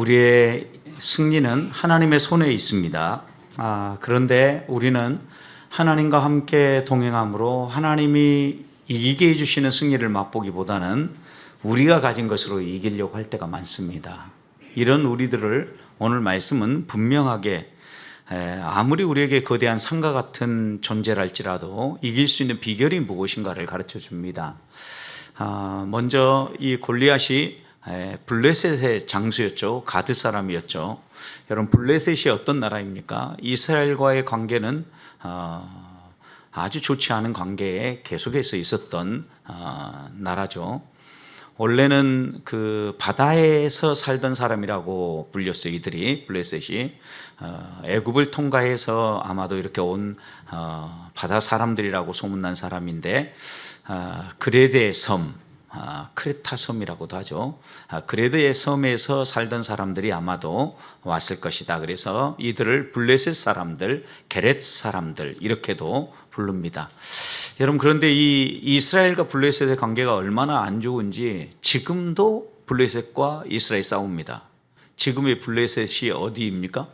우리의 승리는 하나님의 손에 있습니다. 그런데 우리는 하나님과 함께 동행함으로 하나님이 이기게 해주시는 승리를 맛보기보다는 우리가 가진 것으로 이기려고 할 때가 많습니다. 이런 우리들을 오늘 말씀은 분명하게 아무리 우리에게 거대한 산과 같은 존재랄지라도 이길 수 있는 비결이 무엇인가를 가르쳐 줍니다. 먼저 이 골리앗이 블레셋의 장수였죠. 가드 사람이었죠. 여러분, 블레셋이 어떤 나라입니까? 이스라엘과의 관계는 아주 좋지 않은 관계에 계속해서 있었던 나라죠. 원래는 그 바다에서 살던 사람이라고 불렸어요. 이들이, 블레셋이 애굽을 통과해서 아마도 이렇게 온 바다 사람들이라고 소문난 사람인데, 그레데의 섬, 크레타 섬이라고도 하죠. 그레데의 섬에서 살던 사람들이 아마도 왔을 것이다. 그래서 이들을 블레셋 사람들, 게렛 사람들 이렇게도 부릅니다. 여러분, 그런데 이 이스라엘과 블레셋의 관계가 얼마나 안 좋은지 지금도 블레셋과 이스라엘 싸웁니다. 지금의 블레셋이 어디입니까?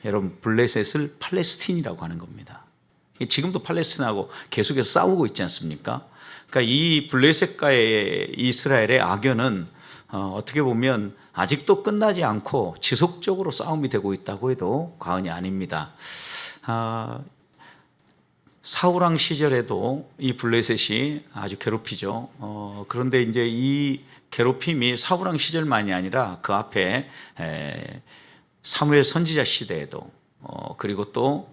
여러분, 블레셋을 팔레스틴이라고 하는 겁니다. 지금도 팔레스틴하고 계속해서 싸우고 있지 않습니까? 그러니까 이 블레셋과의 이스라엘의 악연은 어떻게 보면 아직도 끝나지 않고 지속적으로 싸움이 되고 있다고 해도 과언이 아닙니다. 사울왕 시절에도 이 블레셋이 아주 괴롭히죠. 그런데 이제 이 괴롭힘이 사울왕 시절만이 아니라 그 앞에 사무엘 선지자 시대에도 그리고 또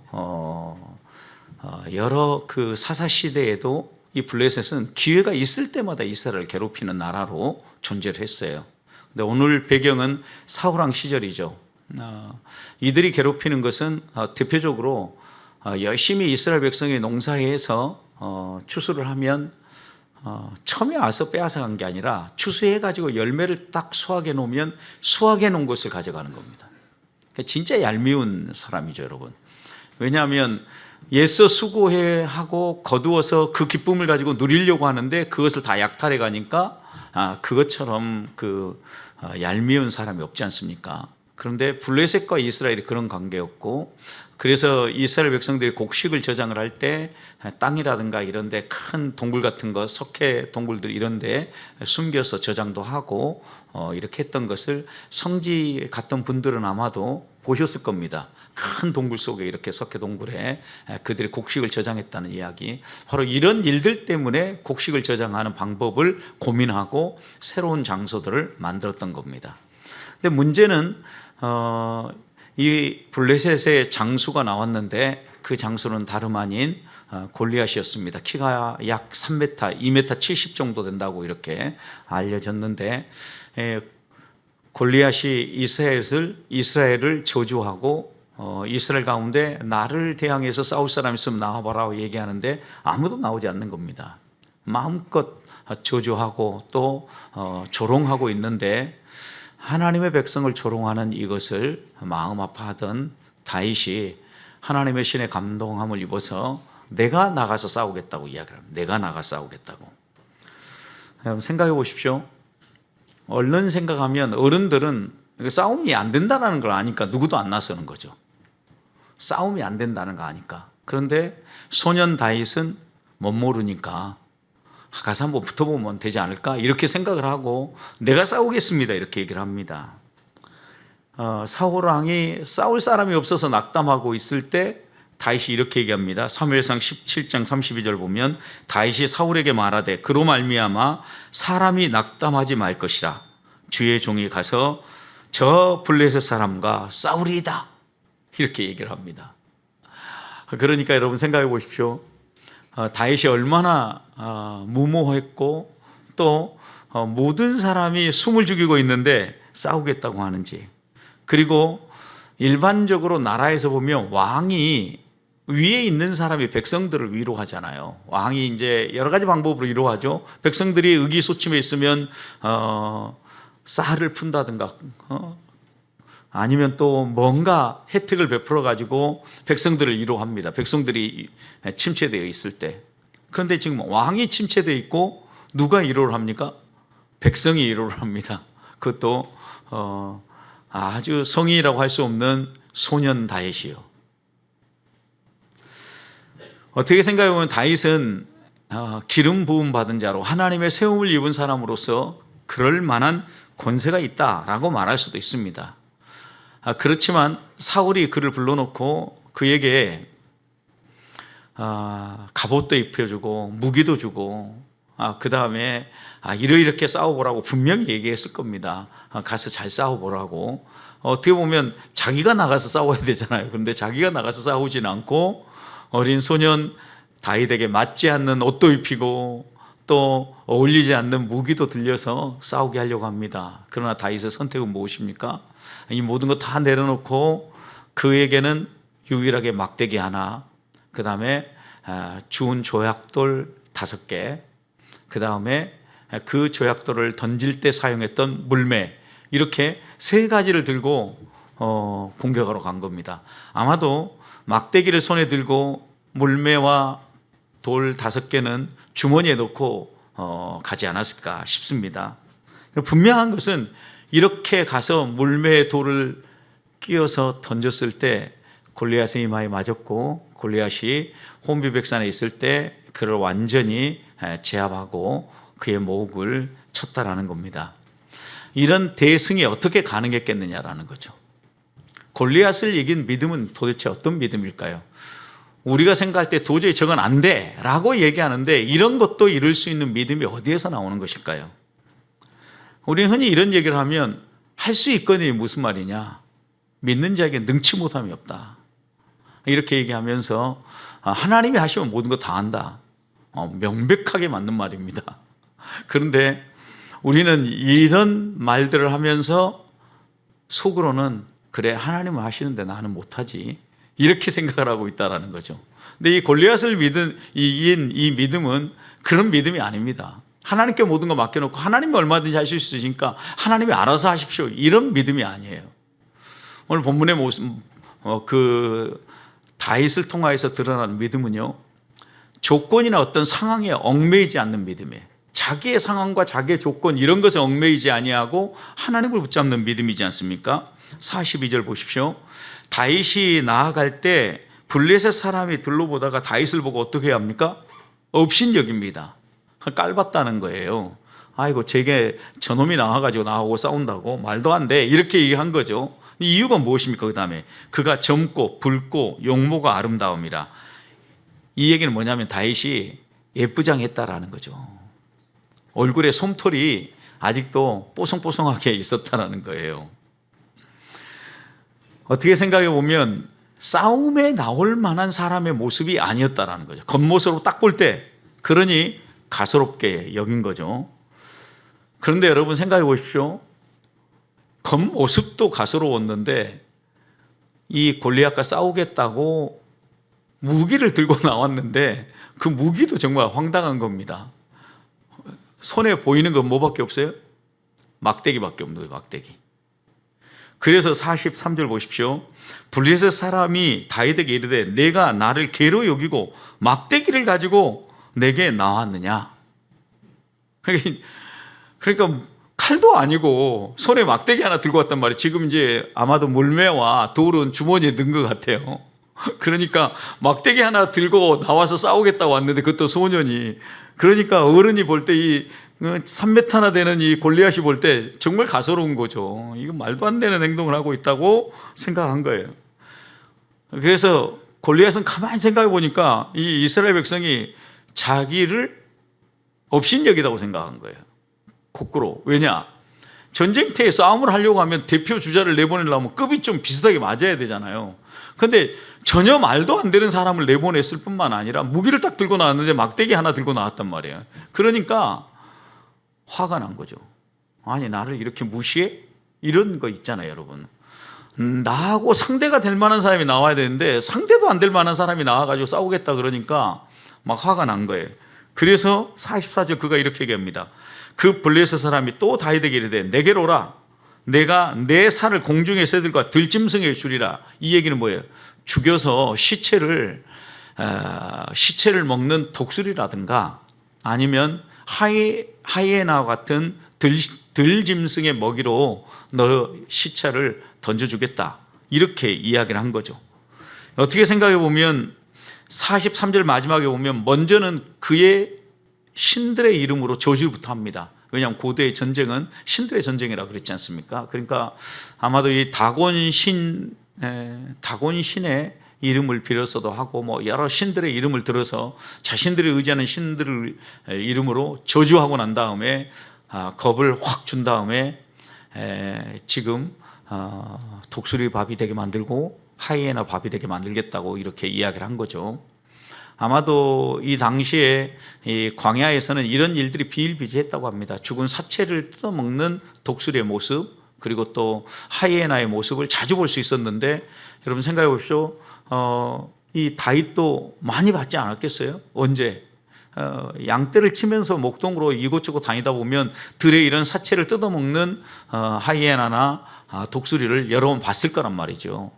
여러 그 사사 시대에도 이 블레셋은 기회가 있을 때마다 이스라엘을 괴롭히는 나라로 존재를 했어요. 근데 오늘 배경은 사울왕 시절이죠. 이들이 괴롭히는 것은 대표적으로 열심히 이스라엘 백성이 농사해서 추수를 하면 처음에 와서 빼앗아간 게 아니라 추수해가지고 열매를 딱 수확해 놓으면 수확해 놓은 것을 가져가는 겁니다. 진짜 얄미운 사람이죠, 여러분. 왜냐하면 애써 수고하고 거두어서 그 기쁨을 가지고 누리려고 하는데 그것을 다 약탈해 가니까 그것처럼 그 얄미운 사람이 없지 않습니까? 그런데 블레셋과 이스라엘이 그런 관계였고, 그래서 이스라엘 백성들이 곡식을 저장을 할 때 땅이라든가 이런 데 큰 동굴 같은 거, 석회 동굴들 이런 데 숨겨서 저장도 하고 이렇게 했던 것을 성지 갔던 분들은 아마도 보셨을 겁니다. 큰 동굴 속에 이렇게 석회 동굴에 그들이 곡식을 저장했다는 이야기. 바로 이런 일들 때문에 곡식을 저장하는 방법을 고민하고 새로운 장소들을 만들었던 겁니다. 근데 문제는 이 블레셋의 장수가 나왔는데 그 장수는 다름 아닌 골리앗이었습니다. 키가 약 3m, 2m 70 정도 된다고 이렇게 알려졌는데, 골리앗이 이스라엘을 저주하고 이스라엘 가운데 나를 대항해서 싸울 사람 있으면 나와봐라고 얘기하는데 아무도 나오지 않는 겁니다. 마음껏 저주하고 또 조롱하고 있는데, 하나님의 백성을 조롱하는 이것을 마음 아파하던 다윗이 하나님의 신의 감동함을 입어서 내가 나가서 싸우겠다고 이야기를 합니다. 내가 나가 싸우겠다고. 여러분, 생각해 보십시오. 얼른 생각하면 어른들은 싸움이 안 된다는 걸 아니까 누구도 안 나서는 거죠. 싸움이 안 된다는 거 아니까. 그런데 소년 다윗은 못 모르니까 가서 한번 붙어보면 되지 않을까 이렇게 생각을 하고 내가 싸우겠습니다 이렇게 얘기를 합니다. 사울왕이 싸울 사람이 없어서 낙담하고 있을 때 다윗이 이렇게 얘기합니다. 사무엘상 17장 32절 보면 다윗이 사울에게 말하되 그로 말미암아 사람이 낙담하지 말 것이라 주의 종이 가서 저 블레셋 사람과 싸우리이다 이렇게 얘기를 합니다. 그러니까 여러분 생각해 보십시오. 다윗이 얼마나 무모했고 또 모든 사람이 숨을 죽이고 있는데 싸우겠다고 하는지. 그리고 일반적으로 나라에서 보면 왕이 위에 있는 사람이 백성들을 위로하잖아요. 왕이 이제 여러 가지 방법으로 위로하죠. 백성들이 의기소침해 있으면 쌀을 푼다든가 아니면 또 뭔가 혜택을 베풀어 가지고 백성들을 위로합니다. 백성들이 침체되어 있을 때. 그런데 지금 왕이 침체되어 있고 누가 위로를 합니까? 백성이 위로를 합니다. 그것도 아주 성인이라고 할 수 없는 소년 다윗이요. 어떻게 생각해 보면 다윗은 기름 부음 받은 자로 하나님의 세움을 입은 사람으로서 그럴 만한 권세가 있다라고 말할 수도 있습니다. 그렇지만 사울이 그를 불러놓고 그에게 갑옷도 입혀주고 무기도 주고 그 다음에 이렇게 싸워보라고 분명히 얘기했을 겁니다. 가서 잘 싸워보라고. 어떻게 보면 자기가 나가서 싸워야 되잖아요. 그런데 자기가 나가서 싸우진 않고 어린 소년 다윗에게 맞지 않는 옷도 입히고 또 어울리지 않는 무기도 들려서 싸우게 하려고 합니다. 그러나 다윗의 선택은 무엇입니까? 이 모든 거 다 내려놓고 그에게는 유일하게 막대기 하나, 그 다음에 주운 조약돌 5개, 그 다음에 그 조약돌을 던질 때 사용했던 물매, 이렇게 3가지를 들고 공격하러 간 겁니다. 아마도 막대기를 손에 들고 물매와 돌 5개는 주머니에 넣고 가지 않았을까 싶습니다. 분명한 것은 이렇게 가서 물매에 돌을 끼워서 던졌을 때 골리앗의 이마에 맞았고, 골리앗이 혼비백산에 있을 때 그를 완전히 제압하고 그의 목을 쳤다라는 겁니다. 이런 대승이 어떻게 가능했겠느냐라는 거죠. 골리앗을 이긴 믿음은 도대체 어떤 믿음일까요? 우리가 생각할 때 도저히 저건 안 돼 라고 얘기하는데 이런 것도 이룰 수 있는 믿음이 어디에서 나오는 것일까요? 우리는 흔히 이런 얘기를 하면 할 수 있거니 무슨 말이냐, 믿는 자에게 능치 못함이 없다, 이렇게 얘기하면서 하나님이 하시면 모든 거 다 한다, 명백하게 맞는 말입니다. 그런데 우리는 이런 말들을 하면서 속으로는 그래, 하나님은 하시는데 나는 못하지, 이렇게 생각을 하고 있다는 거죠. 근데 이 골리앗을 이긴 이 믿음은 그런 믿음이 아닙니다. 하나님께 모든 거 맡겨놓고 하나님이 얼마든지 하실 수 있으니까 하나님이 알아서 하십시오, 이런 믿음이 아니에요. 오늘 본문의 모습, 다윗을 통하여서 드러나는 믿음은요, 조건이나 어떤 상황에 얽매이지 않는 믿음이에요. 자기의 상황과 자기의 조건 이런 것에 얽매이지 아니하고 하나님을 붙잡는 믿음이지 않습니까? 42절 보십시오. 다윗이 나아갈 때 블레셋 사람이 둘러보다가 다윗을 보고 어떻게 해야 합니까? 업신여깁니다. 깔봤다는 거예요. 아이고, 제게 저놈이 나와가지고 나하고 싸운다고? 말도 안 돼, 이렇게 얘기한 거죠. 이유가 무엇입니까? 그 다음에 그가 젊고 붉고 용모가 아름다움이라. 이 얘기는 뭐냐면 다윗이 예쁘장했다라는 거죠. 얼굴에 솜털이 아직도 뽀송뽀송하게 있었다라는 거예요. 어떻게 생각해 보면 싸움에 나올 만한 사람의 모습이 아니었다라는 거죠. 겉모습으로 딱 볼 때 그러니 가소롭게 여긴 거죠. 그런데 여러분 생각해 보십시오. 겉모습도 가소로웠는데 이 골리앗과 싸우겠다고 무기를 들고 나왔는데 그 무기도 정말 황당한 겁니다. 손에 보이는 건 뭐밖에 없어요? 막대기밖에 없는 거예요, 막대기. 그래서 43절 보십시오. 블레셋 사람이 다윗에게 이르되 내가 나를 개로 여기고 막대기를 가지고 내게 나왔느냐. 그러니까 칼도 아니고 손에 막대기 하나 들고 왔단 말이에요. 지금 이제 아마도 물매와 돌은 주머니에 넣은 것 같아요. 그러니까 막대기 하나 들고 나와서 싸우겠다고 왔는데 그것도 소년이. 그러니까 어른이 볼 때 이 3m나 되는 이 골리앗이 볼 때 정말 가소로운 거죠. 이거 말도 안 되는 행동을 하고 있다고 생각한 거예요. 그래서 골리앗은 가만히 생각해 보니까 이 이스라엘 백성이 자기를 업신여기다고 생각한 거예요. 거꾸로. 왜냐? 전쟁터에 싸움을 하려고 하면 대표 주자를 내보내려면 급이 좀 비슷하게 맞아야 되잖아요. 근데 전혀 말도 안 되는 사람을 내보냈을 뿐만 아니라 무기를 딱 들고 나왔는데 막대기 하나 들고 나왔단 말이에요. 그러니까 화가 난 거죠. 아니, 나를 이렇게 무시해? 이런 거 있잖아요, 여러분. 나하고 상대가 될 만한 사람이 나와야 되는데 상대도 안 될 만한 사람이 나와가지고 싸우겠다 그러니까 막 화가 난 거예요. 그래서 44절 그가 이렇게 얘기합니다. 그 블레셋 사람이 또 다윗에게 이르되 내게로 오라. 내가 내 살을 공중의 새들과 들짐승에 주리라. 이 얘기는 뭐예요? 죽여서 시체를 먹는 독수리라든가 아니면 하이에나 같은 들짐승의 먹이로 너 시체를 던져주겠다, 이렇게 이야기를 한 거죠. 어떻게 생각해 보면 43절 마지막에 보면 먼저는 그의 신들의 이름으로 저주부터 합니다. 왜냐하면 고대의 전쟁은 신들의 전쟁이라고 그랬지 않습니까? 그러니까 아마도 이 다곤신의 이름을 빌어서도 하고, 뭐 여러 신들의 이름을 들어서 자신들이 의지하는 신들의 이름으로 저주하고 난 다음에 겁을 확 준 다음에 지금 독수리 밥이 되게 만들고 하이에나 밥이 되게 만들겠다고 이렇게 이야기를 한 거죠. 아마도 이 당시에 이 광야에서는 이런 일들이 비일비재했다고 합니다. 죽은 사체를 뜯어먹는 독수리의 모습, 그리고 또 하이에나의 모습을 자주 볼 수 있었는데, 여러분 생각해 보십시오. 이 다윗도 많이 받지 않았겠어요? 언제? 양떼를 치면서 목동으로 이곳저곳 다니다 보면 들의 이런 사체를 뜯어먹는 하이에나나 독수리를 여러 번 봤을 거란 말이죠.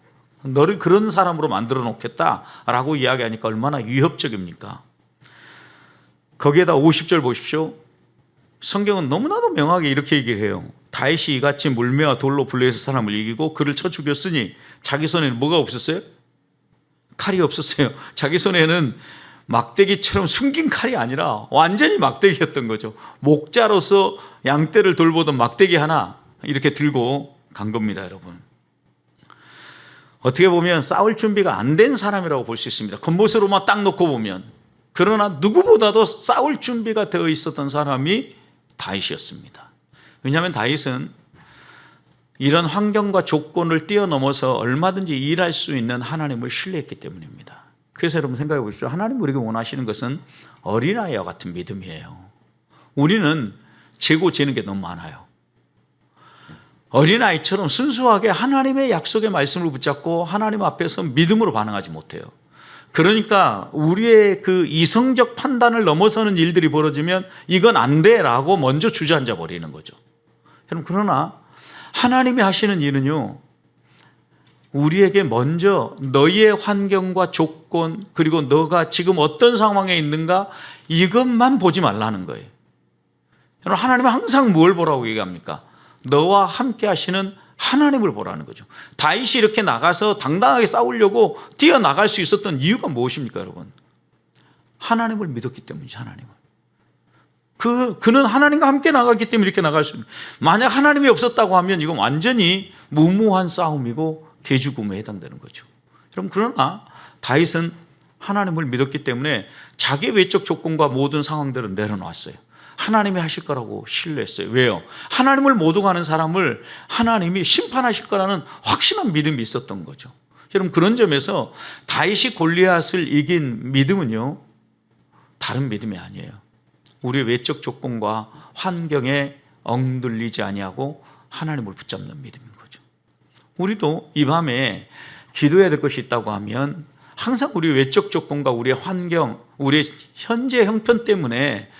너를 그런 사람으로 만들어 놓겠다라고 이야기하니까 얼마나 위협적입니까? 거기에다 50절 보십시오. 성경은 너무나도 명하게 이렇게 얘기를 해요. 다윗이 이같이 물매와 돌로 블레셋 사람을 이기고 그를 쳐 죽였으니 자기 손에는 뭐가 없었어요? 칼이 없었어요. 자기 손에는 막대기처럼 숨긴 칼이 아니라 완전히 막대기였던 거죠. 목자로서 양떼를 돌보던 막대기 하나 이렇게 들고 간 겁니다, 여러분. 어떻게 보면 싸울 준비가 안 된 사람이라고 볼 수 있습니다. 겉모습으로만 딱 놓고 보면. 그러나 누구보다도 싸울 준비가 되어 있었던 사람이 다윗이었습니다. 왜냐하면 다윗은 이런 환경과 조건을 뛰어넘어서 얼마든지 일할 수 있는 하나님을 신뢰했기 때문입니다. 그래서 여러분 생각해 보십시오. 하나님 우리가 원하시는 것은 어린아이와 같은 믿음이에요. 우리는 재고 재는 게 너무 많아요. 어린아이처럼 순수하게 하나님의 약속의 말씀을 붙잡고 하나님 앞에서 믿음으로 반응하지 못해요. 그러니까 우리의 그 이성적 판단을 넘어서는 일들이 벌어지면 이건 안 돼라고 먼저 주저앉아 버리는 거죠. 여러분, 그러나 하나님이 하시는 일은요, 우리에게 먼저 너희의 환경과 조건, 그리고 너가 지금 어떤 상황에 있는가, 이것만 보지 말라는 거예요. 여러분, 하나님은 항상 뭘 보라고 얘기합니까? 너와 함께 하시는 하나님을 보라는 거죠. 다윗이 이렇게 나가서 당당하게 싸우려고 뛰어나갈 수 있었던 이유가 무엇입니까, 여러분? 하나님을 믿었기 때문이죠, 하나님을. 그는 하나님과 함께 나갔기 때문에 이렇게 나갈 수 있는. 만약 하나님이 없었다고 하면 이건 완전히 무모한 싸움이고 개죽음에 해당되는 거죠. 여러분, 그러나 다윗은 하나님을 믿었기 때문에 자기 외적 조건과 모든 상황들은 내려놨어요. 하나님이 하실 거라고 신뢰했어요. 왜요? 하나님을 모독하는 사람을 하나님이 심판하실 거라는 확신한 믿음이 있었던 거죠. 여러분, 그런 점에서 다윗이 골리앗을 이긴 믿음은요, 다른 믿음이 아니에요. 우리의 외적 조건과 환경에 엉들리지 아니하고 하나님을 붙잡는 믿음인 거죠. 우리도 이 밤에 기도해야 될 것이 있다고 하면 항상 우리 외적 조건과 우리의 환경, 우리의 현재 형편 때문에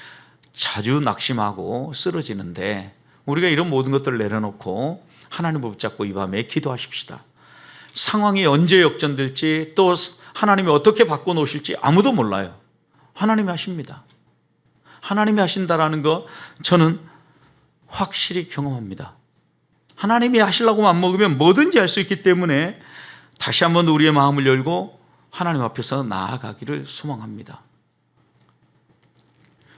자주 낙심하고 쓰러지는데, 우리가 이런 모든 것들을 내려놓고 하나님을 붙잡고 이 밤에 기도하십시다. 상황이 언제 역전될지, 또 하나님이 어떻게 바꿔놓으실지 아무도 몰라요. 하나님이 하십니다. 하나님이 하신다라는 거 저는 확실히 경험합니다. 하나님이 하시려고 맘먹으면 뭐든지 할 수 있기 때문에 다시 한번 우리의 마음을 열고 하나님 앞에서 나아가기를 소망합니다.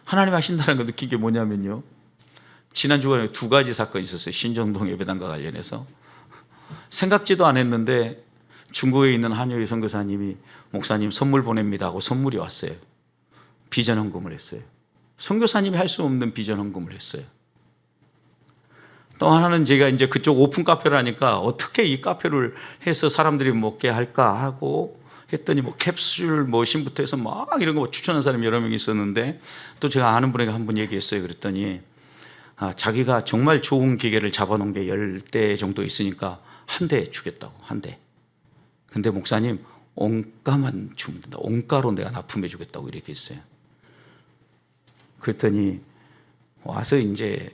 하나님 하신다는 걸 느낀 게 뭐냐면요, 지난 주간에 두 가지 사건이 있었어요. 신정동 예배당과 관련해서. 생각지도 않았는데 중국에 있는 한효희 선교사님이 목사님 선물 보냅니다 하고 선물이 왔어요. 비전 헌금을 했어요. 선교사님이 할 수 없는 비전 헌금을 했어요. 또 하나는 제가 이제 그쪽 오픈 카페를 하니까 어떻게 이 카페를 해서 사람들이 먹게 할까 하고 했더니 뭐 캡슐 머신부터 해서 막 이런 거 추천한 사람이 여러 명 있었는데, 또 제가 아는 분에게 한 번 얘기했어요. 그랬더니 자기가 정말 좋은 기계를 잡아놓은 게 10대 정도 있으니까 한 대 주겠다고, 한 대. 근데 목사님 원가만 주면 된다. 원가로 내가 납품해 주겠다고 이렇게 했어요. 그랬더니 와서 이제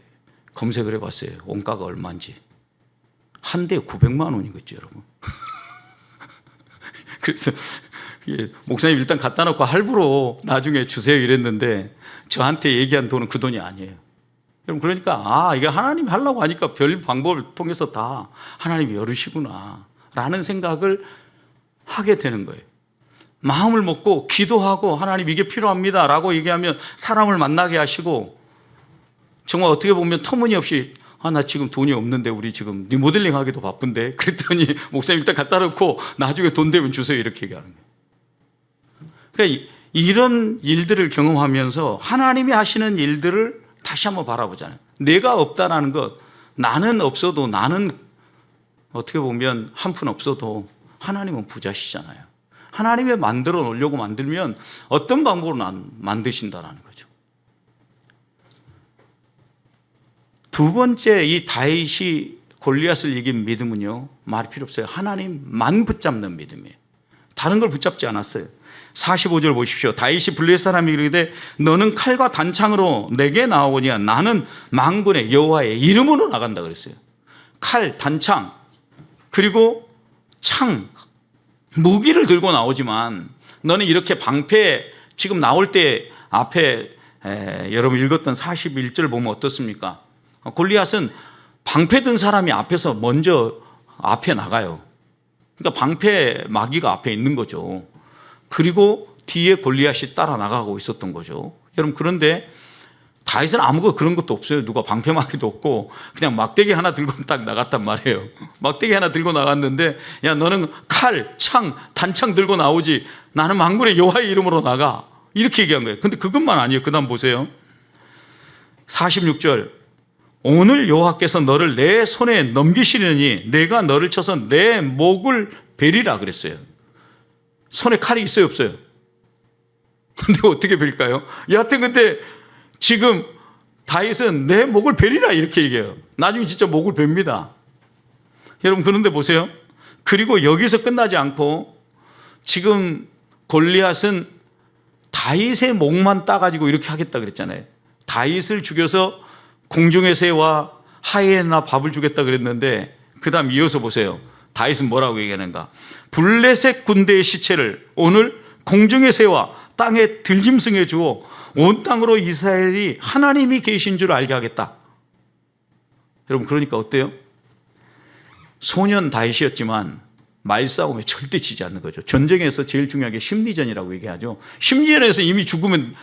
검색을 해봤어요. 원가가 얼마인지. 한 대에 900만 원이겠죠, 여러분. 그래서 목사님 일단 갖다 놓고 할부로 나중에 주세요 이랬는데 저한테 얘기한 돈은 그 돈이 아니에요. 여러분, 그러니까 이게 하나님이 하려고 하니까 별 방법을 통해서 다 하나님이 열으시구나 라는 생각을 하게 되는 거예요. 마음을 먹고 기도하고 하나님 이게 필요합니다 라고 얘기하면 사람을 만나게 하시고, 정말 어떻게 보면 터무니없이 나 지금 돈이 없는데 우리 지금 리모델링 하기도 바쁜데, 그랬더니 목사님 일단 갖다 놓고 나중에 돈 되면 주세요 이렇게 얘기하는 거예요. 그러니까 이런 일들을 경험하면서 하나님이 하시는 일들을 다시 한번 바라보잖아요. 내가 없다라는 것, 나는 없어도, 나는 어떻게 보면 한 푼 없어도 하나님은 부자시잖아요. 하나님이 만들어 놓으려고 만들면 어떤 방법으로 만드신다라는 거죠. 두 번째, 이 다윗이 골리앗을 이긴 믿음은요, 말이 필요 없어요. 하나님만 붙잡는 믿음이에요. 다른 걸 붙잡지 않았어요. 45절 보십시오. 다윗이 블레셋 사람이 이르되 너는 칼과 단창으로 내게 나오거니와 나는 만군의 여호와의 이름으로 나간다 그랬어요. 칼, 단창, 그리고 창, 무기를 들고 나오지만 너는 이렇게 방패, 지금 나올 때 앞에 여러분 읽었던 41절 보면 어떻습니까? 골리앗은 방패 든 사람이 앞에서 먼저 앞에 나가요. 그러니까 방패 마귀가 앞에 있는 거죠. 그리고 뒤에 골리앗이 따라 나가고 있었던 거죠. 여러분, 그런데 다윗은 아무것도 그런 것도 없어요. 누가 방패 마귀도 없고 그냥 막대기 하나 들고 딱 나갔단 말이에요. 막대기 하나 들고 나갔는데, 야 너는 칼, 창, 단창 들고 나오지, 나는 만군의 여호와의 이름으로 나가, 이렇게 얘기한 거예요. 근데 그것만 아니에요. 그 다음 보세요. 46절, 오늘 여호와께서 너를 내 손에 넘기시려니 내가 너를 쳐서 내 목을 베리라 그랬어요. 손에 칼이 있어요, 없어요? 근데 어떻게 벨까요? 여하튼 근데 지금 다윗은 내 목을 베리라 이렇게 얘기해요. 나중에 진짜 목을 벨니다. 여러분, 그런데 보세요. 그리고 여기서 끝나지 않고 지금 골리앗은 다윗의 목만 따가지고 이렇게 하겠다 그랬잖아요. 다윗을 죽여서 공중의 새와 하이에나 밥을 주겠다 그랬는데, 그 다음 이어서 보세요. 다윗은 뭐라고 얘기하는가? 블레셋 군대의 시체를 오늘 공중의 새와 땅에 들짐승해 주어 온 땅으로 이스라엘이 하나님이 계신 줄 알게 하겠다. 여러분, 그러니까 어때요? 소년 다윗이었지만 말싸움에 절대 지지 않는 거죠. 전쟁에서 제일 중요한 게 심리전이라고 얘기하죠. 심리전에서 이미 죽으면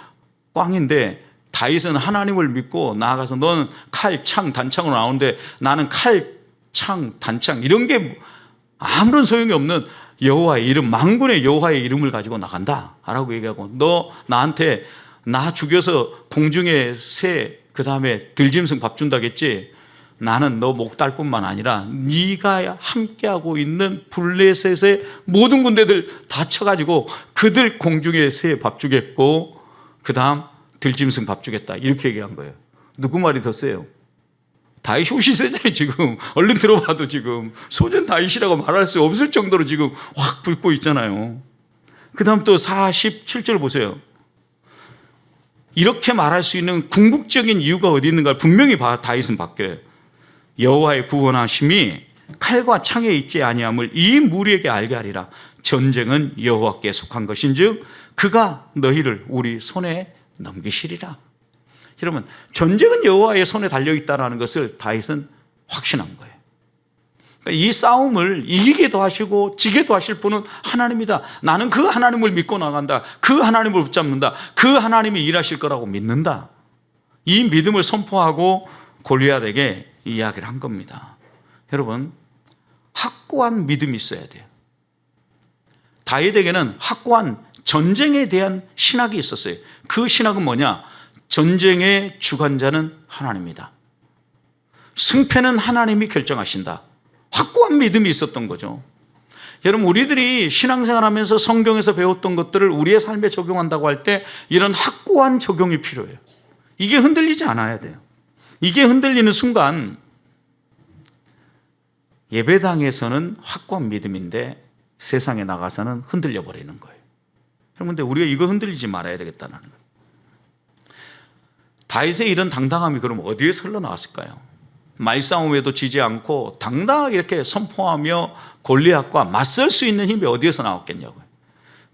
꽝인데 다윗은 하나님을 믿고 나아가서 너는 칼, 창, 단창으로 나오는데 나는 칼, 창, 단창 이런 게 아무런 소용이 없는 여호와의 이름, 만군의 여호와의 이름을 가지고 나간다 라고 얘기하고, 너 나한테 나 죽여서 공중의 새, 그 다음에 들짐승 밥 준다겠지? 나는 너 목 딸 뿐만 아니라 네가 함께하고 있는 블레셋의 모든 군대들 다 쳐가지고 그들 공중의 새 밥 주겠고 그 다음 들짐승 밥 주겠다, 이렇게 얘기한 거예요. 누구 말이 더 세요? 다윗이 훨씬 세잖아요. 지금 얼른 들어봐도 지금 소년 다윗이라고 말할 수 없을 정도로 지금 확 불고 있잖아요. 그 다음 또 47절 보세요. 이렇게 말할 수 있는 궁극적인 이유가 어디 있는가? 분명히 다윗은 바뀌어요. 여호와의 구원하심이 칼과 창에 있지 아니함을 이 무리에게 알게 하리라. 전쟁은 여호와께 속한 것인즉 그가 너희를 우리 손에 넘기시리라. 여러분, 전쟁은 여호와의 손에 달려있다는 것을 다윗은 확신한 거예요. 그러니까 이 싸움을 이기게도 하시고 지게도 하실 분은 하나님이다. 나는 그 하나님을 믿고 나간다. 그 하나님을 붙잡는다. 그 하나님이 일하실 거라고 믿는다. 이 믿음을 선포하고 골리앗에게 이야기를 한 겁니다. 여러분, 확고한 믿음이 있어야 돼요. 다윗에게는 확고한 전쟁에 대한 신학이 있었어요. 그 신학은 뭐냐? 전쟁의 주관자는 하나님이다. 승패는 하나님이 결정하신다. 확고한 믿음이 있었던 거죠. 여러분, 우리들이 신앙생활하면서 성경에서 배웠던 것들을 우리의 삶에 적용한다고 할 때 이런 확고한 적용이 필요해요. 이게 흔들리지 않아야 돼요. 이게 흔들리는 순간 예배당에서는 확고한 믿음인데 세상에 나가서는 흔들려 버리는 거예요. 그런데 우리가 이거 흔들리지 말아야 되겠다는 거예요. 다윗의 이런 당당함이 그럼 어디에서 흘러나왔을까요? 말싸움에도 지지 않고 당당하게 이렇게 선포하며 골리앗과 맞설 수 있는 힘이 어디에서 나왔겠냐고요.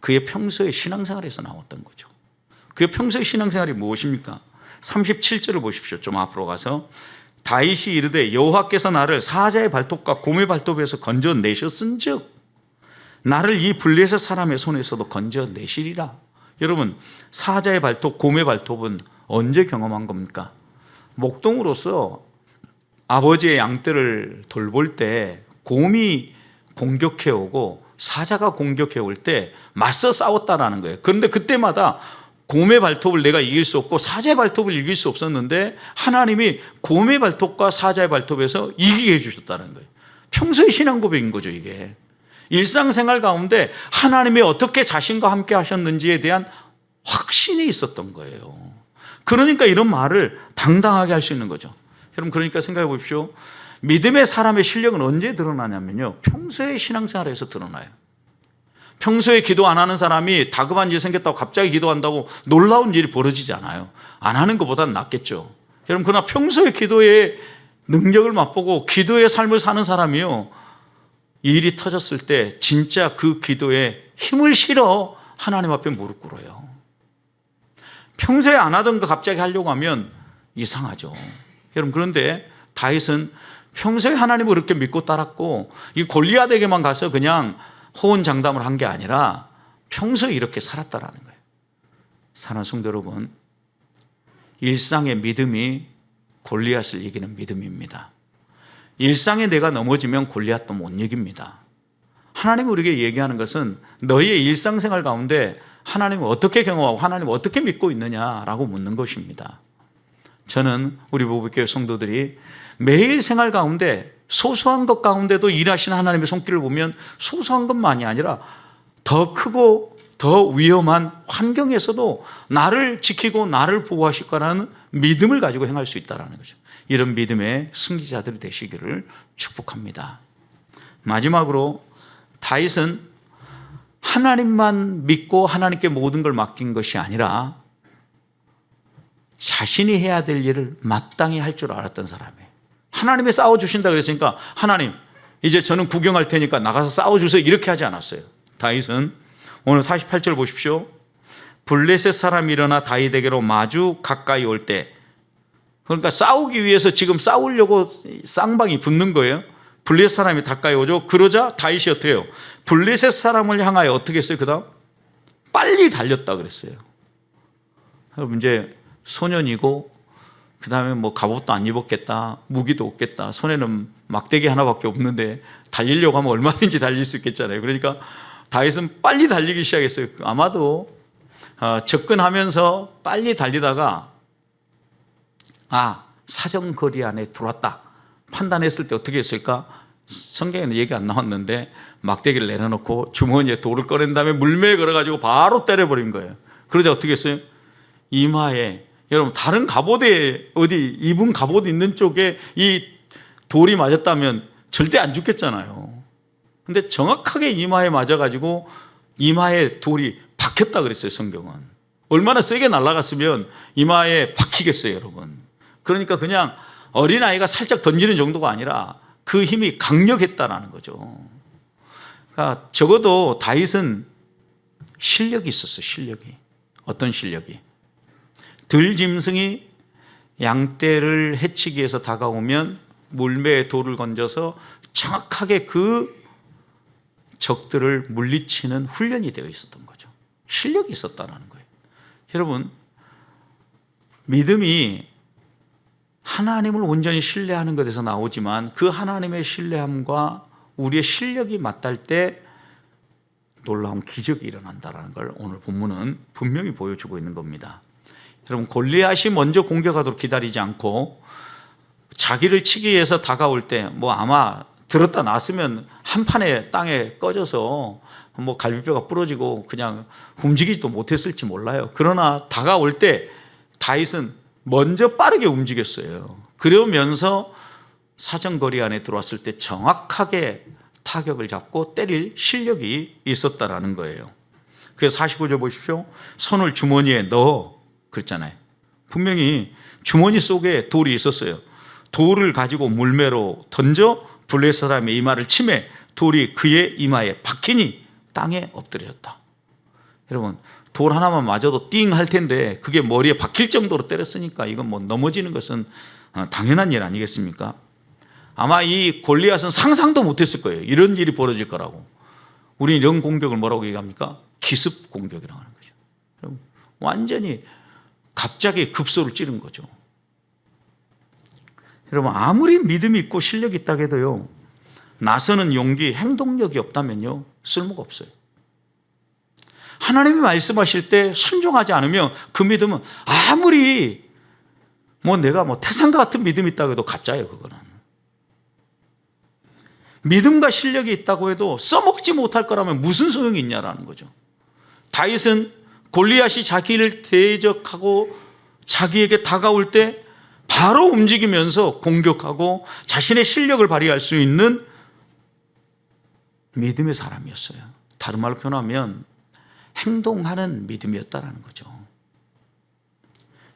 그의 평소의 신앙생활에서 나왔던 거죠. 그의 평소의 신앙생활이 무엇입니까? 37절을 보십시오. 좀 앞으로 가서 다윗이 이르되 여호와께서 나를 사자의 발톱과 곰의 발톱에서 건져내셨은즉 나를 이 블레셋 사람의 손에서도 건져내시리라. 여러분, 사자의 발톱, 곰의 발톱은 언제 경험한 겁니까? 목동으로서 아버지의 양떼를 돌볼 때 곰이 공격해 오고 사자가 공격해 올 때 맞서 싸웠다라는 거예요. 그런데 그때마다 곰의 발톱을 내가 이길 수 없고 사자의 발톱을 이길 수 없었는데 하나님이 곰의 발톱과 사자의 발톱에서 이기게 해주셨다는 거예요. 평소의 신앙 고백인 거죠, 이게. 일상생활 가운데 하나님이 어떻게 자신과 함께 하셨는지에 대한 확신이 있었던 거예요. 그러니까 이런 말을 당당하게 할 수 있는 거죠. 여러분, 그러니까 생각해 보십시오. 믿음의 사람의 실력은 언제 드러나냐면요, 평소의 신앙생활에서 드러나요. 평소에 기도 안 하는 사람이 다급한 일이 생겼다고 갑자기 기도한다고 놀라운 일이 벌어지지 않아요. 안 하는 것보다는 낫겠죠. 여러분, 그러나 평소에 기도의 능력을 맛보고 기도의 삶을 사는 사람이요, 일이 터졌을 때 진짜 그 기도에 힘을 실어 하나님 앞에 무릎 꿇어요. 평소에 안 하던 거 갑자기 하려고 하면 이상하죠. 여러분, 그런데 다윗은 평소에 하나님을 그렇게 믿고 따랐고 이 골리앗에게만 가서 그냥 호언장담을 한 게 아니라 평소에 이렇게 살았다라는 거예요. 사랑하는 성도 여러분, 일상의 믿음이 골리앗을 이기는 믿음입니다. 일상에 내가 넘어지면 골리앗도 못 이깁니다. 하나님이 우리에게 얘기하는 것은 너희의 일상생활 가운데 하나님을 어떻게 경험하고 하나님을 어떻게 믿고 있느냐라고 묻는 것입니다. 저는 우리 보배교회 성도들이 매일 생활 가운데 소소한 것 가운데도 일하시는 하나님의 손길을 보면 소소한 것만이 아니라 더 크고 더 위험한 환경에서도 나를 지키고 나를 보호하실 거라는 믿음을 가지고 행할 수 있다는 거죠. 이런 믿음의 승리자들이 되시기를 축복합니다. 마지막으로 다윗은 하나님만 믿고 하나님께 모든 걸 맡긴 것이 아니라 자신이 해야 될 일을 마땅히 할 줄 알았던 사람이에요. 하나님이 싸워주신다 그랬으니까 하나님, 이제 저는 구경할 테니까 나가서 싸워주세요, 이렇게 하지 않았어요. 다윗은 오늘 48절 보십시오. 블레셋 사람이 일어나 다윗에게로 마주 가까이 올 때, 그러니까 싸우기 위해서 지금 싸우려고 쌍방이 붙는 거예요. 블레셋 사람이 가까이 오죠. 그러자 다윗이 어떻게 해요? 블레셋 사람을 향하여 어떻게 했어요? 그 다음 빨리 달렸다 그랬어요. 여러분, 이제 소년이고 그 다음에 뭐 갑옷도 안 입었겠다, 무기도 없겠다, 손에는 막대기 하나밖에 없는데 달리려고 하면 얼마든지 달릴 수 있겠잖아요. 그러니까 다윗은 빨리 달리기 시작했어요. 아마도 접근하면서 빨리 달리다가 사정거리 안에 들어왔다 판단했을 때 어떻게 했을까? 성경에는 얘기 안 나왔는데 막대기를 내려놓고 주머니에 돌을 꺼낸 다음에 물매에 걸어가지고 바로 때려버린 거예요. 그러자 어떻게 했어요? 이마에, 여러분, 다른 갑옷에 어디 입은 갑옷 있는 쪽에 이 돌이 맞았다면 절대 안 죽겠잖아요. 근데 정확하게 이마에 맞아가지고 이마에 돌이 박혔다 그랬어요, 성경은. 얼마나 세게 날아갔으면 이마에 박히겠어요, 여러분. 그러니까 그냥 어린아이가 살짝 던지는 정도가 아니라 그 힘이 강력했다라는 거죠. 그러니까 적어도 다윗은 실력이 있었어요, 실력이. 어떤 실력이? 들짐승이 양떼를 해치기 위해서 다가오면 물매에 돌을 건져서 정확하게 그 적들을 물리치는 훈련이 되어 있었던 거죠. 실력이 있었다는 거예요. 여러분, 믿음이 하나님을 온전히 신뢰하는 것에서 나오지만 그 하나님의 신뢰함과 우리의 실력이 맞닿을 때 놀라운 기적이 일어난다는 걸 오늘 본문은 분명히 보여주고 있는 겁니다. 여러분, 골리앗이 먼저 공격하도록 기다리지 않고 자기를 치기 위해서 다가올 때 아마 들었다 놨으면 한 판에 땅에 꺼져서 갈비뼈가 부러지고 그냥 움직이지도 못했을지 몰라요. 그러나 다가올 때 다윗은 먼저 빠르게 움직였어요. 그러면서 사정거리 안에 들어왔을 때 정확하게 타격을 잡고 때릴 실력이 있었다라는 거예요. 그래서 49절 보십시오. 손을 주머니에 넣어 그랬잖아요. 분명히 주머니 속에 돌이 있었어요. 돌을 가지고 물매로 던져 블레셋 사람의 이마를 치매 돌이 그의 이마에 박히니 땅에 엎드렸다. 여러분, 돌 하나만 맞아도 띵 할 텐데 그게 머리에 박힐 정도로 때렸으니까 이건 뭐 넘어지는 것은 당연한 일 아니겠습니까? 아마 이 골리앗은 상상도 못했을 거예요. 이런 일이 벌어질 거라고. 우리는 이런 공격을 뭐라고 얘기합니까? 기습 공격이라고 하는 거죠. 여러분, 완전히 갑자기 급소를 찌른 거죠. 여러분, 아무리 믿음이 있고 실력이 있다고 해도요, 나서는 용기, 행동력이 없다면요, 쓸모가 없어요. 하나님이 말씀하실 때 순종하지 않으면 그 믿음은 아무리 내가 태산과 같은 믿음이 있다고 해도 가짜예요, 그거는. 믿음과 실력이 있다고 해도 써먹지 못할 거라면 무슨 소용이 있냐라는 거죠. 다윗은 골리앗이 자기를 대적하고 자기에게 다가올 때 바로 움직이면서 공격하고 자신의 실력을 발휘할 수 있는 믿음의 사람이었어요. 다른 말로 표현하면 행동하는 믿음이었다라는 거죠.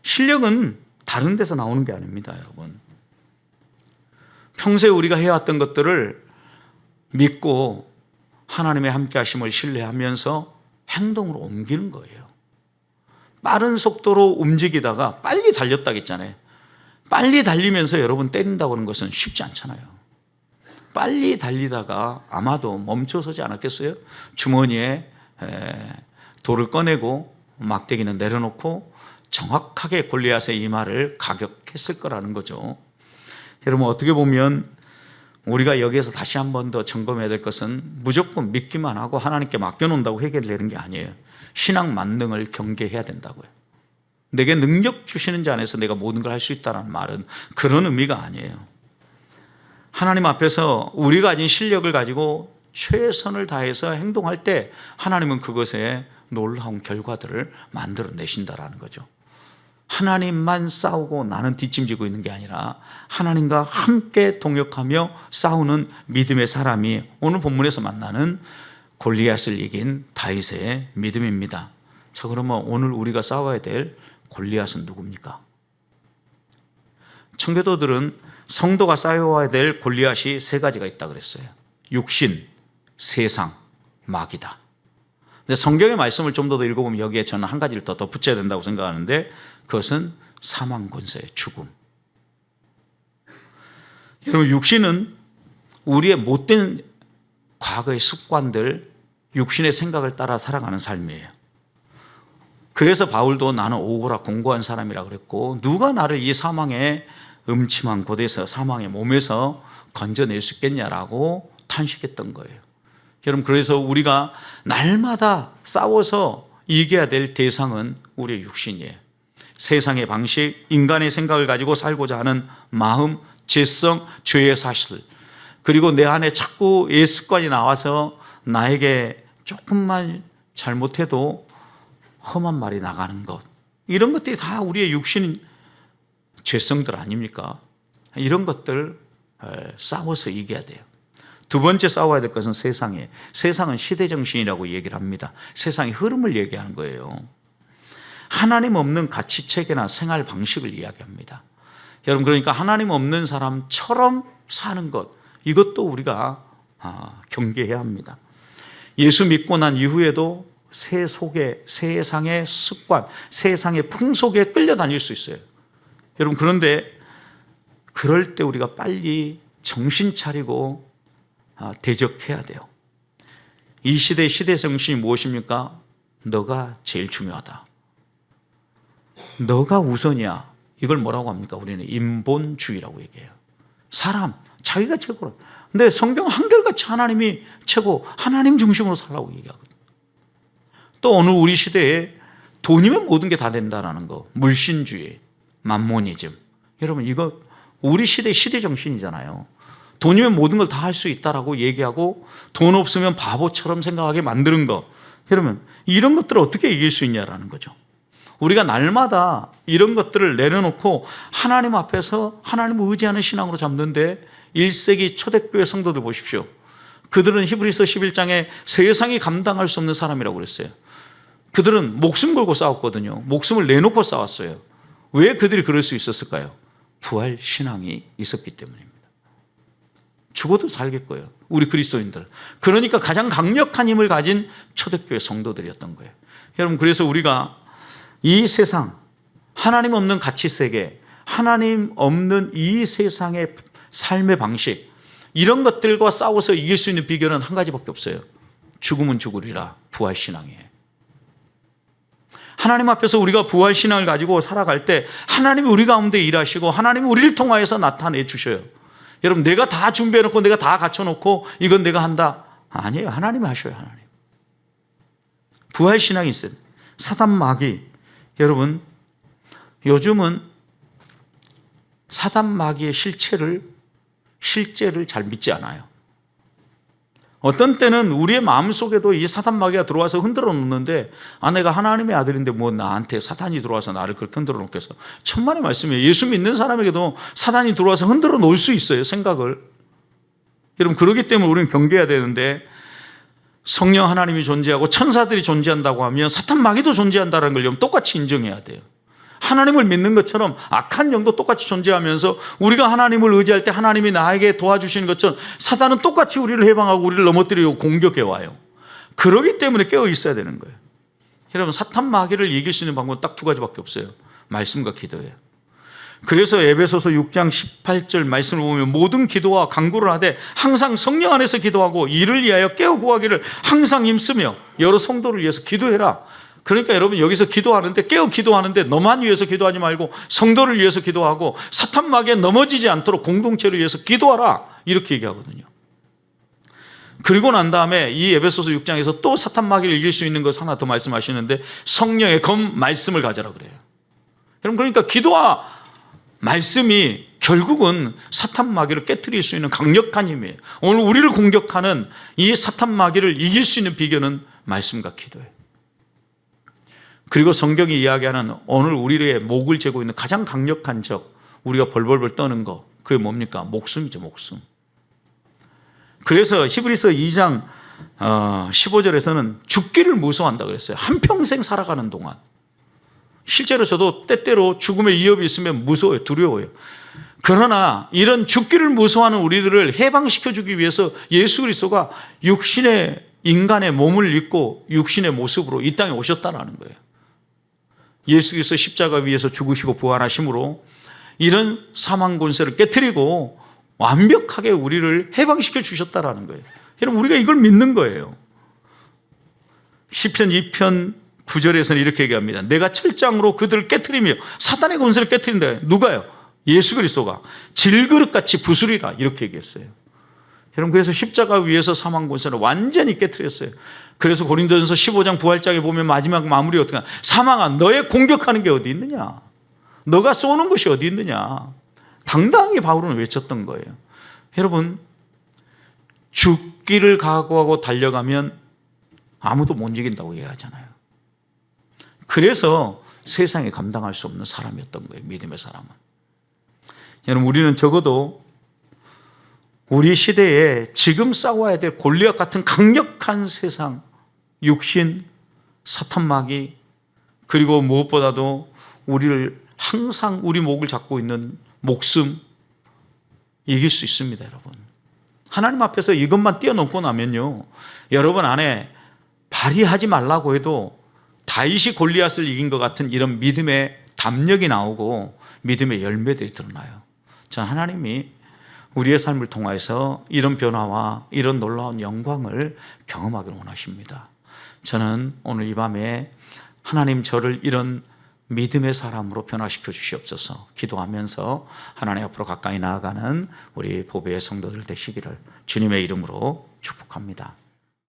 실력은 다른 데서 나오는 게 아닙니다, 여러분. 평소에 우리가 해왔던 것들을 믿고 하나님의 함께 하심을 신뢰하면서 행동으로 옮기는 거예요. 빠른 속도로 움직이다가 빨리 달렸다고 했잖아요. 빨리 달리면서 여러분 때린다고 하는 것은 쉽지 않잖아요. 빨리 달리다가 아마도 멈춰서지 않았겠어요? 주머니에 돌을 꺼내고 막대기는 내려놓고 정확하게 골리앗의 이마를 가격했을 거라는 거죠. 여러분, 어떻게 보면 우리가 여기에서 다시 한 번 더 점검해야 될 것은 무조건 믿기만 하고 하나님께 맡겨놓는다고 해결되는 게 아니에요. 신앙 만능을 경계해야 된다고요. 내게 능력 주시는 자 안에서 내가 모든 걸 할 수 있다는 말은 그런 의미가 아니에요. 하나님 앞에서 우리가 가진 실력을 가지고 최선을 다해서 행동할 때 하나님은 그것에 놀라운 결과들을 만들어내신다라는 거죠. 하나님만 싸우고 나는 뒷짐지고 있는 게 아니라 하나님과 함께 동역하며 싸우는 믿음의 사람이 오늘 본문에서 만나는 골리앗을 이긴 다윗의 믿음입니다. 자, 그러면 오늘 우리가 싸워야 될 골리앗은 누굽니까? 청교도들은 성도가 싸워야 될 골리앗이 세 가지가 있다 그랬어요. 육신, 세상, 마귀다. 근데 성경의 말씀을 좀 더 읽어보면 여기에 저는 한 가지를 더 덧붙여야 된다고 생각하는데 그것은 사망 권세, 죽음. 여러분, 육신은 우리의 못된 과거의 습관들, 육신의 생각을 따라 살아가는 삶이에요. 그래서 바울도 나는 오고라 공고한 사람이라고 그랬고, 누가 나를 이 사망의 음침한 곳에서 사망의 몸에서 건져낼 수 있겠냐라고 탄식했던 거예요. 여러분, 그래서 우리가 날마다 싸워서 이겨야 될 대상은 우리의 육신이에요. 세상의 방식, 인간의 생각을 가지고 살고자 하는 마음, 죄성, 죄의 사실, 그리고 내 안에 자꾸 옛 습관이 나와서 나에게 조금만 잘못해도 험한 말이 나가는 것, 이런 것들이 다 우리의 육신 죄성들 아닙니까? 이런 것들 싸워서 이겨야 돼요. 두 번째 싸워야 될 것은 세상이에요. 세상은 시대정신이라고 얘기를 합니다. 세상의 흐름을 얘기하는 거예요. 하나님 없는 가치체계나 생활 방식을 이야기합니다. 여러분, 그러니까 하나님 없는 사람처럼 사는 것, 이것도 우리가 경계해야 합니다. 예수 믿고 난 이후에도 세상의 습관, 세상의 풍속에 끌려다닐 수 있어요. 여러분, 그런데 그럴 때 우리가 빨리 정신 차리고 대적해야 돼요. 이 시대의 시대 정신이 무엇입니까? 너가 제일 중요하다. 너가 우선이야. 이걸 뭐라고 합니까? 우리는 인본주의라고 얘기해요. 사람, 자기가 최고라. 근데 성경 한결같이 하나님이 최고, 하나님 중심으로 살라고 얘기하거든요. 또 오늘 우리 시대에 돈이면 모든 게 다 된다라는 거, 물신주의, 만모니즘. 여러분, 이거 우리 시대의 시대 정신이잖아요. 돈이면 모든 걸 다 할 수 있다라고 얘기하고 돈 없으면 바보처럼 생각하게 만드는 거. 여러분, 이런 것들을 어떻게 이길 수 있냐라는 거죠. 우리가 날마다 이런 것들을 내려놓고 하나님 앞에서 하나님을 의지하는 신앙으로 잡는데 1세기 초대교회 성도들 보십시오. 그들은 히브리서 11장에 세상이 감당할 수 없는 사람이라고 그랬어요. 그들은 목숨 걸고 싸웠거든요. 목숨을 내놓고 싸웠어요. 왜 그들이 그럴 수 있었을까요? 부활 신앙이 있었기 때문입니다. 죽어도 살겠고요, 우리 그리스도인들. 그러니까 가장 강력한 힘을 가진 초대교회 성도들이었던 거예요. 여러분, 그래서 우리가 이 세상, 하나님 없는 가치 세계, 하나님 없는 이 세상의 삶의 방식, 이런 것들과 싸워서 이길 수 있는 비결은 한 가지밖에 없어요. 죽으면 죽으리라, 부활신앙이에요. 하나님 앞에서 우리가 부활신앙을 가지고 살아갈 때 하나님이 우리 가운데 일하시고 하나님이 우리를 통하여서 나타내 주셔요. 여러분, 내가 다 준비해놓고 내가 다 갖춰놓고 이건 내가 한다? 아니에요. 하나님이 하셔요. 하나님. 부활신앙이 있어요. 사단 마귀. 여러분, 요즘은 사단 마귀의 실제를 잘 믿지 않아요. 어떤 때는 우리의 마음속에도 이 사단 마귀가 들어와서 흔들어 놓는데, 내가 하나님의 아들인데 뭐 나한테 사탄이 들어와서 나를 그렇게 흔들어 놓겠어. 천만의 말씀이에요. 예수 믿는 사람에게도 사단이 들어와서 흔들어 놓을 수 있어요, 생각을. 여러분, 그렇기 때문에 우리는 경계해야 되는데, 성령 하나님이 존재하고 천사들이 존재한다고 하면 사탄 마귀도 존재한다는 걸 똑같이 인정해야 돼요. 하나님을 믿는 것처럼 악한 영도 똑같이 존재하면서 우리가 하나님을 의지할 때 하나님이 나에게 도와주시는 것처럼 사단은 똑같이 우리를 해방하고 우리를 넘어뜨리고 공격해 와요. 그렇기 때문에 깨어 있어야 되는 거예요. 여러분, 사탄 마귀를 이길 수 있는 방법은 딱 두 가지밖에 없어요. 말씀과 기도예요. 그래서 에베소서 6장 18절 말씀을 보면 모든 기도와 간구를 하되 항상 성령 안에서 기도하고 이를 위하여 깨어 구하기를 항상 힘쓰며 여러 성도를 위해서 기도해라. 그러니까 여러분, 여기서 기도하는데, 깨어 기도하는데 너만 위해서 기도하지 말고 성도를 위해서 기도하고 사탄 마귀에 넘어지지 않도록 공동체를 위해서 기도하라, 이렇게 얘기하거든요. 그리고 난 다음에 이 에베소서 6장에서 또 사탄 마귀를 이길 수 있는 것 하나 더 말씀하시는데 성령의 검 말씀을 가져라 그래요. 여러분, 그러니까 기도와 말씀이 결국은 사탄 마귀를 깨트릴 수 있는 강력한 힘이에요. 오늘 우리를 공격하는 이 사탄 마귀를 이길 수 있는 비결은 말씀과 기도예요. 그리고 성경이 이야기하는 오늘 우리의 목을 재고 있는 가장 강력한 적, 우리가 벌벌벌 떠는 거, 그게 뭡니까? 목숨이죠, 목숨. 그래서 히브리서 2장 15절에서는 죽기를 무서워한다 그랬어요. 한평생 살아가는 동안. 실제로 저도 때때로 죽음의 위협이 있으면 무서워요, 두려워요. 그러나 이런 죽기를 무서워하는 우리들을 해방시켜주기 위해서 예수 그리스도가 육신의 인간의 몸을 입고 육신의 모습으로 이 땅에 오셨다는 거예요. 예수께서 십자가 위에서 죽으시고 부활하심으로 이런 사망 권세를 깨트리고 완벽하게 우리를 해방시켜 주셨다는 거예요. 여러분, 우리가 이걸 믿는 거예요. 시편 2편 9절에서는 이렇게 얘기합니다. 내가 철장으로 그들을 깨트리며 사단의 권세를 깨트린다. 누가요? 예수 그리스도가 질그릇같이 부수리라, 이렇게 얘기했어요. 여러분, 그래서 십자가 위에서 사망 권세를 완전히 깨트렸어요. 그래서 고린도전서 15장 부활장에 보면 마지막 마무리 어떻게 하냐? 사망아, 너의 공격하는 게 어디 있느냐? 너가 쏘는 것이 어디 있느냐? 당당하게 바울은 외쳤던 거예요. 여러분, 죽기를 각오하고 달려가면 아무도 못 이긴다고 얘기하잖아요. 그래서 세상에 감당할 수 없는 사람이었던 거예요, 믿음의 사람은. 여러분, 우리는 적어도 우리 시대에 지금 싸워야 될 골리앗 같은 강력한 세상, 육신, 사탄 마귀, 그리고 무엇보다도 우리를 항상 우리 목을 잡고 있는 목숨, 이길 수 있습니다, 여러분. 하나님 앞에서 이것만 뛰어넘고 나면요, 여러분 안에 발휘하지 말라고 해도 다윗이 골리앗을 이긴 것 같은 이런 믿음의 담력이 나오고 믿음의 열매들이 드러나요. 전 하나님이 우리의 삶을 통해서 이런 변화와 이런 놀라운 영광을 경험하기를 원하십니다. 저는 오늘 이 밤에 하나님 저를 이런 믿음의 사람으로 변화시켜 주시옵소서 기도하면서 하나님 앞으로 가까이 나아가는 우리 보배의 성도들 되시기를 주님의 이름으로 축복합니다.